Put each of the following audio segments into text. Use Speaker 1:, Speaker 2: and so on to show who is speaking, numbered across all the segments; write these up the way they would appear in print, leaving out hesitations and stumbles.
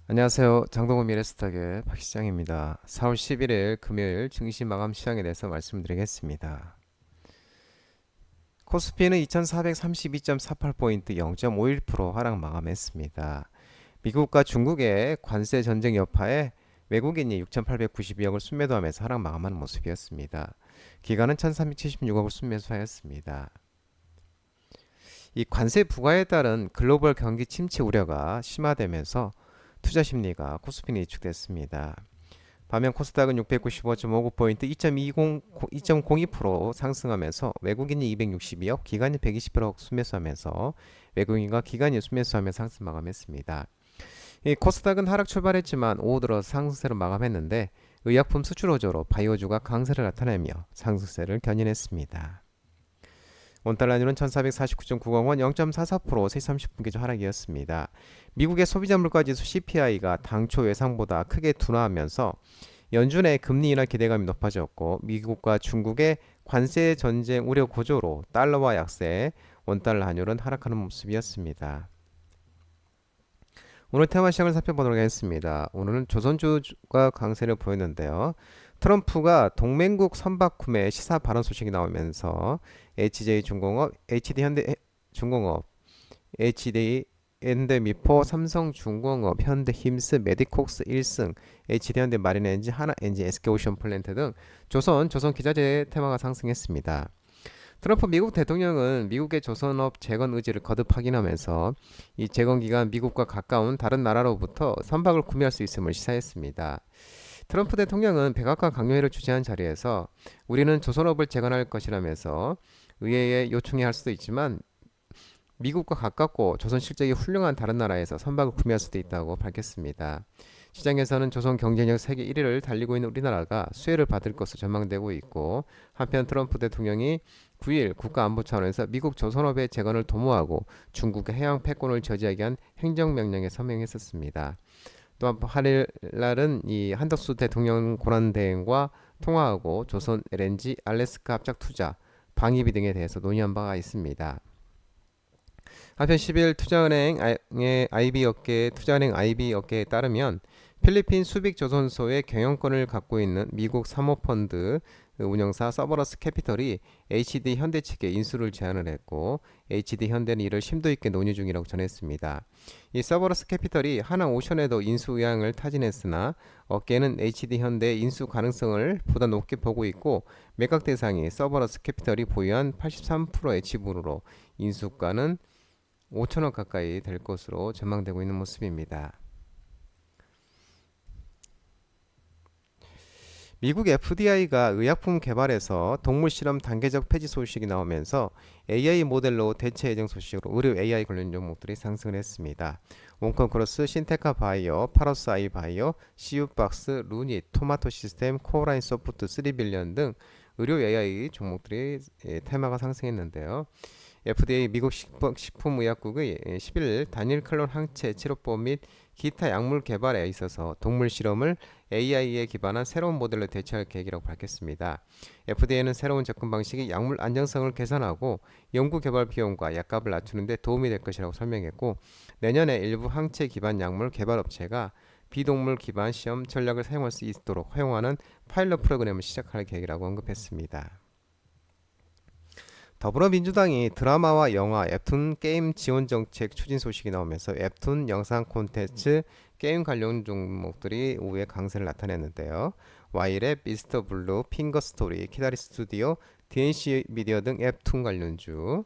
Speaker 1: 안녕하세요. 장동건 미래스탁의 박시장입니다. 4월 11일 금요일 증시 마감 시장에 대해서 말씀드리겠습니다. 코스피는 2432.48포인트 0.51% 하락 마감했습니다. 미국과 중국의 관세 전쟁 여파에 외국인이 6,892억을 순매도하면서 하락 마감하는 모습이었습니다. 기관은 1,376억을 순매수하였습니다. 이 관세 부과에 따른 글로벌 경기 침체 우려가 심화되면서 투자 심리가 코스피는 위축됐습니다. 반면 코스닥은 695.59포인트 2.02% 상승하면서 외국인이 262억, 기관이 121억 순매수하면서 외국인과 기관이 순매수하며 상승 마감했습니다. 이 코스닥은 하락 출발했지만 오후 들어 상승세로 마감했는데 의약품 수출 호조로 바이오주가 강세를 나타내며 상승세를 견인했습니다. 원달러율은 1449.90원 0.44% 3시 30분 기준 하락이었습니다. 미국의 소비자 물가지수 CPI가 당초 예상보다 크게 둔화하면서 연준의 금리 인하 기대감이 높아졌고 미국과 중국의 관세 전쟁 우려 고조로 달러와 약세, 원달러 환율은 하락하는 모습이었습니다. 오늘 테마 시장을 살펴보도록 하겠습니다. 오늘은 조선주가 강세를 보였는데요. 트럼프가 동맹국 선박 구매 시사 발언 소식이 나오면서 HJ중공업, HD현대중공업, HD현대미포, 삼성중공업, 현대힘스, 메디콕스 1승, HD현대마린엔진, 하나엔진, SK오션플랜트 등 조선기자재 테마가 상승했습니다. 트럼프 미국 대통령은 미국의 조선업 재건 의지를 거듭 확인하면서 이 재건 기간 미국과 가까운 다른 나라로부터 선박을 구매할 수 있음을 시사했습니다. 트럼프 대통령은 백악관 강요회를 주재한 자리에서 우리는 조선업을 재건할 것이라면서 의회에 요청해 할 수도 있지만 미국과 가깝고 조선 실적이 훌륭한 다른 나라에서 선박을 구매할 수도 있다고 밝혔습니다. 시장에서는 조선 경쟁력 세계 1위를 달리고 있는 우리나라가 수혜를 받을 것으로 전망되고 있고 한편 트럼프 대통령이 9일 국가안보 차원에서 미국 조선업의 재건을 도모하고 중국의 해양 패권을 저지하게 한 행정명령에 서명했었습니다. 또한 8일 날은 이 한덕수 대통령 고난대행과 통화하고 조선 LNG, 알래스카 합작 투자, 방위비 등에 대해서 논의한 바가 있습니다. 한편 10일 투자은행 IB 업계에 따르면 필리핀 수빅 조선소의 경영권을 갖고 있는 미국 사모펀드 운영사 서버러스 캐피털이 HD 현대 측에 인수를 제안을 했고 HD 현대는 이를 심도 있게 논의 중이라고 전했습니다. 이 서버러스 캐피털이 하나오션에도 인수 의향을 타진했으나 업계는 HD 현대의 인수 가능성을 보다 높게 보고 있고 매각 대상이 서버러스 캐피털이 보유한 83%의 지분으로 인수가는 5천억 가까이 될 것으로 전망되고 있는 모습입니다. 미국 FDI가 의약품 개발에서 동물 실험 단계적 폐지 소식이 나오면서 AI 모델로 대체 예정 소식으로 의료 AI 관련 종목들이 상승을 했습니다. 원컨크로스, 신테카 바이오, 파러스 아이 바이오, CU박스, 루닛, 토마토 시스템, 코어라인 소프트, 3빌리언 등 의료 AI 종목들이 테마가 상승했는데요. FDA 미국 식품의약국의 11일 단일 클론 항체 치료법 및 기타 약물 개발에 있어서 동물 실험을 AI에 기반한 새로운 모델로 대체할 계획이라고 밝혔습니다. FDA는 새로운 접근 방식이 약물 안정성을 개선하고 연구 개발 비용과 약값을 낮추는 데 도움이 될 것이라고 설명했고 내년에 일부 항체 기반 약물 개발 업체가 비동물 기반 시험 전략을 사용할 수 있도록 허용하는 파일럿 프로그램을 시작할 계획이라고 언급했습니다. 더불어민주당이 드라마와 영화, 웹툰 게임 지원 정책 추진 소식이 나오면서 웹툰 영상 콘텐츠 게임 관련 종목들이 오후에 강세를 나타냈는데요. 와이랩, 미스터 블루, 핑거 스토리, 키다리 스튜디오, DNC 미디어 등 웹툰 관련주,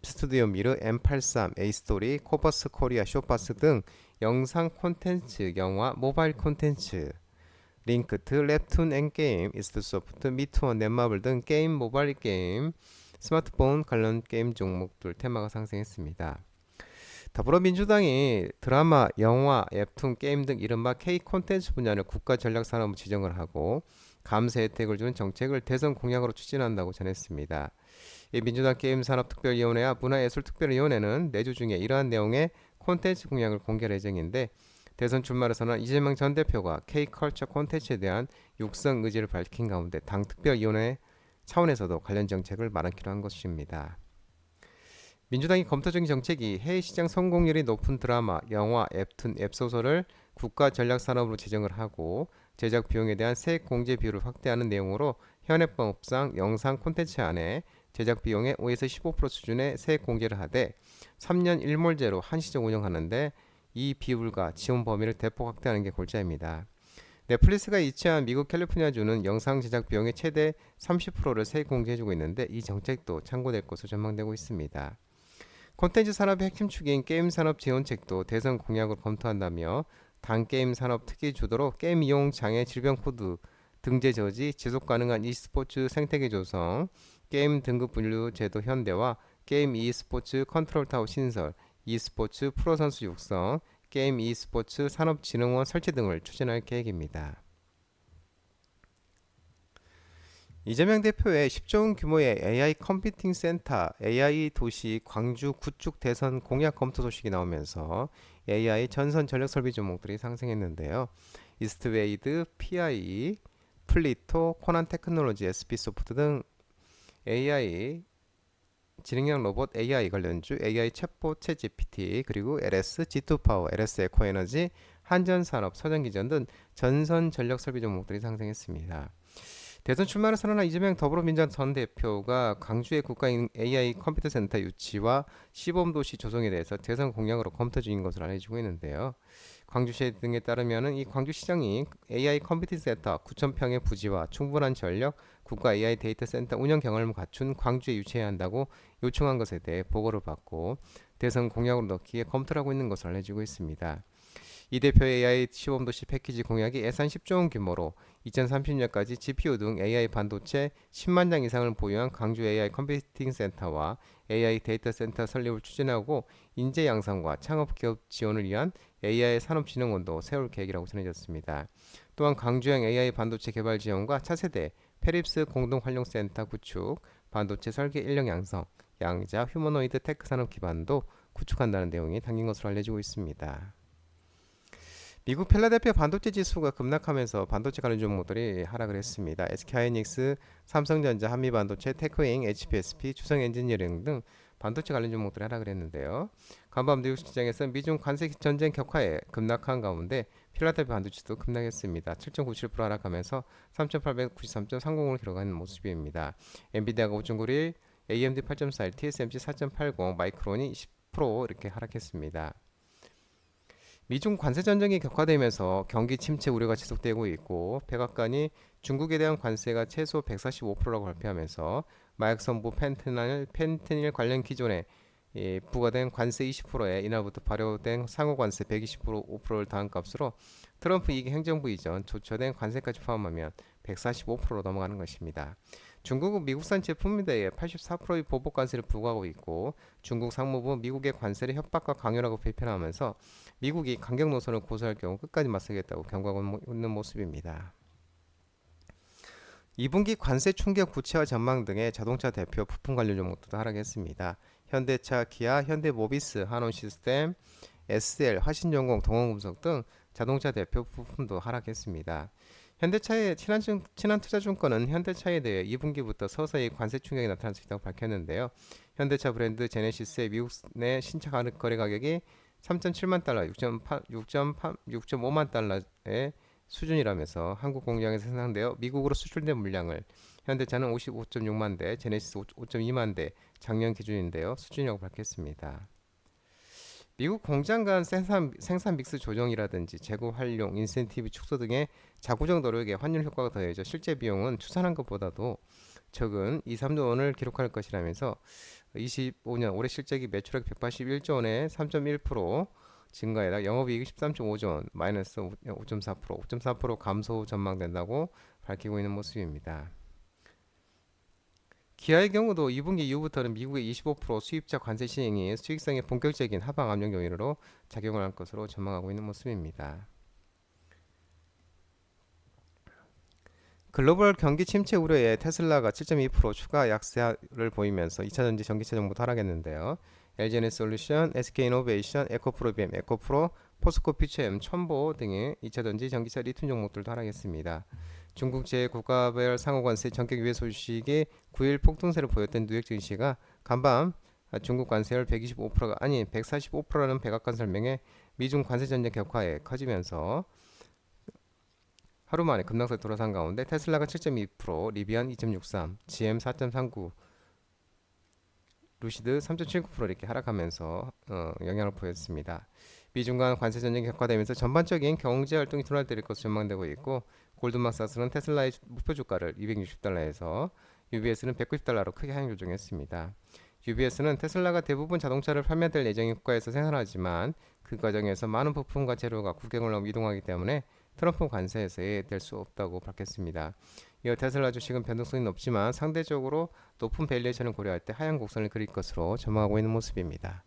Speaker 1: 스튜디오 미르, M83, A스토리, 코버스 코리아, 쇼파스 등 영상 콘텐츠, 영화, 모바일 콘텐츠, 링크트, 랩툰 앤게임, 이스트소프트, 미투원, 넷마블 등 게임, 모바일 게임, 스마트폰 관련 게임 종목들 테마가 상승했습니다. 더불어민주당이 드라마, 영화, 웹툰, 게임 등 이른바 K 콘텐츠 분야를 국가 전략 산업으로 지정을 하고 감세 혜택을 주는 정책을 대선 공약으로 추진한다고 전했습니다. 이 민주당 게임산업특별위원회와 문화예술특별위원회는 내주 중에 이러한 내용의 콘텐츠 공약을 공개할 예정인데 대선 출마를 선언한 이재명 전 대표가 K컬처 콘텐츠에 대한 육성 의지를 밝힌 가운데 당 특별위원회 차원에서도 관련 정책을 마련키로 한 것입니다. 민주당이 검토 중인 정책이 해외 시장 성공률이 높은 드라마, 영화, 웹툰, 웹소설을 국가 전략 산업으로 지정을 하고 제작 비용에 대한 세액 공제 비율을 확대하는 내용으로 현행법상 영상 콘텐츠 안에 제작 비용의 5에서 15% 수준의 세액 공제를 하되 3년 1몰제로 한시적 운영하는데 이 비율과 지원 범위를 대폭 확대하는 게 골자입니다. 넷플릭스가 이체한 미국 캘리포니아주는 영상 제작 비용의 최대 30%를 세액 공제해주고 있는데 이 정책도 참고될 것으로 전망되고 있습니다. 콘텐츠 산업의 핵심 축인 게임 산업 지원책도 대선 공약으로 검토한다며 단 게임 산업 특히 주도로 게임 이용 장애 질병 코드 등재 저지 지속 가능한 e스포츠 생태계 조성 게임 등급 분류 제도 현대화 게임 e스포츠 컨트롤 타워 신설 e스포츠 프로 선수 육성 게임 e스포츠 산업진흥원 설치 등을 추진할 계획입니다. 이재명 대표의 10조 원 규모의 AI 컴퓨팅 센터, AI 도시 광주 구축 대선 공약 검토 소식이 나오면서 AI 전선 전력 설비 종목들이 상승했는데요. 이스트웨이드, PIE, 플리토, 코난 테크놀로지, SP소프트 등 AI 지능형 로봇 AI 관련주, AI 챗봇 챗GPT, 그리고 LS, G2파워, LS 에코에너지, 한전산업, 서전기전 등 전선 전력 설비 종목들이 상승했습니다. 대선 출마를 선언한 이재명 더불어민주당 전 대표가 광주의 국가 AI 컴퓨터 센터 유치와 시범도시 조성에 대해서 대선 공약으로 검토 중인 것으로 알려지고 있는데요. 광주시 등에 따르면 이 광주시장이 AI 컴퓨팅 센터 9,000평의 부지와 충분한 전력, 국가 AI 데이터 센터 운영 경험을 갖춘 광주에 유치해야 한다고 요청한 것에 대해 보고를 받고 대선 공약으로 넣기에 검토를 하고 있는 것으로 알려지고 있습니다. 이 대표의 AI 시범도시 패키지 공약이 예산 10조 원 규모로 2030년까지 GPU 등 AI 반도체 10만 장 이상을 보유한 광주 AI 컴퓨팅 센터와 AI 데이터 센터 설립을 추진하고 인재 양성과 창업 기업 지원을 위한 AI 산업진흥원도 세울 계획이라고 전해졌습니다. 또한 광주형 AI 반도체 개발 지원과 차세대 페립스 공동활용센터 구축, 반도체 설계 인력 양성, 양자 휴머노이드 테크 산업 기반도 구축한다는 내용이 담긴 것으로 알려지고 있습니다. 미국 필라델피아 반도체 지수가 급락하면서 반도체 관련 종목들이 하락을 했습니다. SK하이닉스, 삼성전자, 한미반도체, 테크잉, HPSP, 주성엔지니어링 등 반도체 관련 종목들이 하락을 했는데요. 간밤 뉴욕 시장에서 미중 관세 전쟁 격화에 급락한 가운데 필라델피아 반도체도 급락했습니다. 7.97% 하락하면서 3,893.30을 기록하는 모습입니다. 엔비디아가 5.91, AMD 8.41, TSMC 4.80, 마이크론이 10% 이렇게 하락했습니다. 미중 관세 전쟁이 격화되면서 경기 침체 우려가 지속되고 있고 백악관이 중국에 대한 관세가 최소 145%라고 발표하면서 마약성분 펜트닐 관련 기존에 부과된 관세 20%에 이날부터 발효된 상호 관세 125%를 더한 값으로 트럼프 2기 행정부 이전 조처된 관세까지 포함하면 145%로 넘어가는 것입니다. 중국은 미국산 제품에 대해 84%의 보복 관세를 부과하고 있고 중국 상무부 미국의 관세를 협박과 강요라고 비판하면서 미국이 강경 노선을 고수할 경우 끝까지 맞서겠다고 경고하고 있는 모습입니다. 2분기 관세 충격 구체화 전망 등의 자동차 대표 부품 관련 종목도 하락했습니다. 현대차, 기아, 현대모비스, 한원시스템, SL, 화신전공, 동원금속 등 자동차 대표 부품도 하락했습니다. 현대차의 친한투자증권은 현대차에 대해 2분기부터 서서히 관세 충격이 나타날 수 있다고 밝혔는데요. 현대차 브랜드 제네시스의 미국 내 신차 거래 가격이 3.7만 달러, 6.5만 달러의 수준이라면서 한국 공장에서 생산되어 미국으로 수출된 물량을 현대차는 55.6만 대, 제네시스 5.2만 대 작년 기준인데요. 수준이라고 밝혔습니다. 미국 공장 간 생산 믹스 조정이라든지 재고 활용, 인센티브 축소 등의 자구적 노력에 환율 효과가 더해져 실제 비용은 추산한 것보다도 적은 2, 3조 원을 기록할 것이라면서 25년 올해 실적이 매출액 181조 원에 3.1% 증가에다 영업이익이 13.5조 원, 마이너스 5.4% 감소 전망된다고 밝히고 있는 모습입니다. 기아의 경우도 2분기 이후부터는 미국의 25% 수입자 관세 시행이 수익성에 본격적인 하방 압력 요인으로 작용을 할 것으로 전망하고 있는 모습입니다. 글로벌 경기 침체 우려에 테슬라가 7.2% 추가 약세를 보이면서 2차전지 전기차 정보도 하락했는데요. LG에너지솔루션, SK이노베이션, 에코프로비엠, 에코프로, 포스코 퓨처엠, 첨보 등의 2차전지 전기차 리튬 종목들도 하락했습니다. 중국 제 국가별 상호관세 전격 유예 소식이 9일 폭등세를 보였던 뉴욕 증시가 간밤 중국 관세율 125%가 아닌 145%라는 백악관 설명에 미중 관세 전쟁 격화에 커지면서 하루 만에 급락세 돌아선 가운데 테슬라가 7.2%, 리비안 2.63, GM 4.39, 루시드 3.79% 이렇게 하락하면서 영향을 보였습니다. 미중 간 관세 전쟁이 격화되면서 전반적인 경제 활동이 둔화될 것으로 전망되고 있고 골드만삭스는 테슬라의 목표 주가를 260달러에서 UBS는 190달러로 크게 하향 조정했습니다. UBS는 테슬라가 대부분 자동차를 판매될 예정인 국가에서 생산하지만 그 과정에서 많은 부품과 재료가 국경을 넘어 이동하기 때문에 트럼프 관세에서 예외될 수 없다고 밝혔습니다. 이어 테슬라 주식은 변동성이 높지만 상대적으로 높은 밸류에이션을 고려할 때 하향 곡선을 그릴 것으로 전망하고 있는 모습입니다.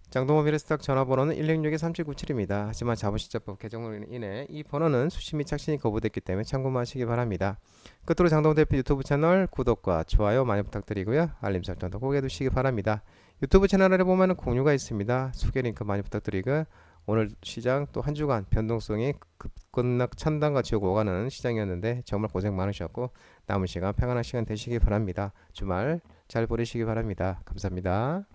Speaker 1: 장동호미래스탁 전화번호는 106-3797입니다. 하지만 자본시장법 개정으로 인해 이 번호는 수신 및 착신이 거부됐기 때문에 참고만 하시기 바랍니다. 끝으로 장동호 대표 유튜브 채널 구독과 좋아요 많이 부탁드리고요. 알림 설정도 꼭 해두시기 바랍니다. 유튜브 채널에 보면 공유가 있습니다. 소개 링크 많이 부탁드리고 오늘 시장 또 한 주간 변동성이 급급락 찬단과 지옥 오가는 시장이었는데 정말 고생 많으셨고 남은 시간 평안한 시간 되시기 바랍니다. 주말 잘 보내시기 바랍니다. 감사합니다.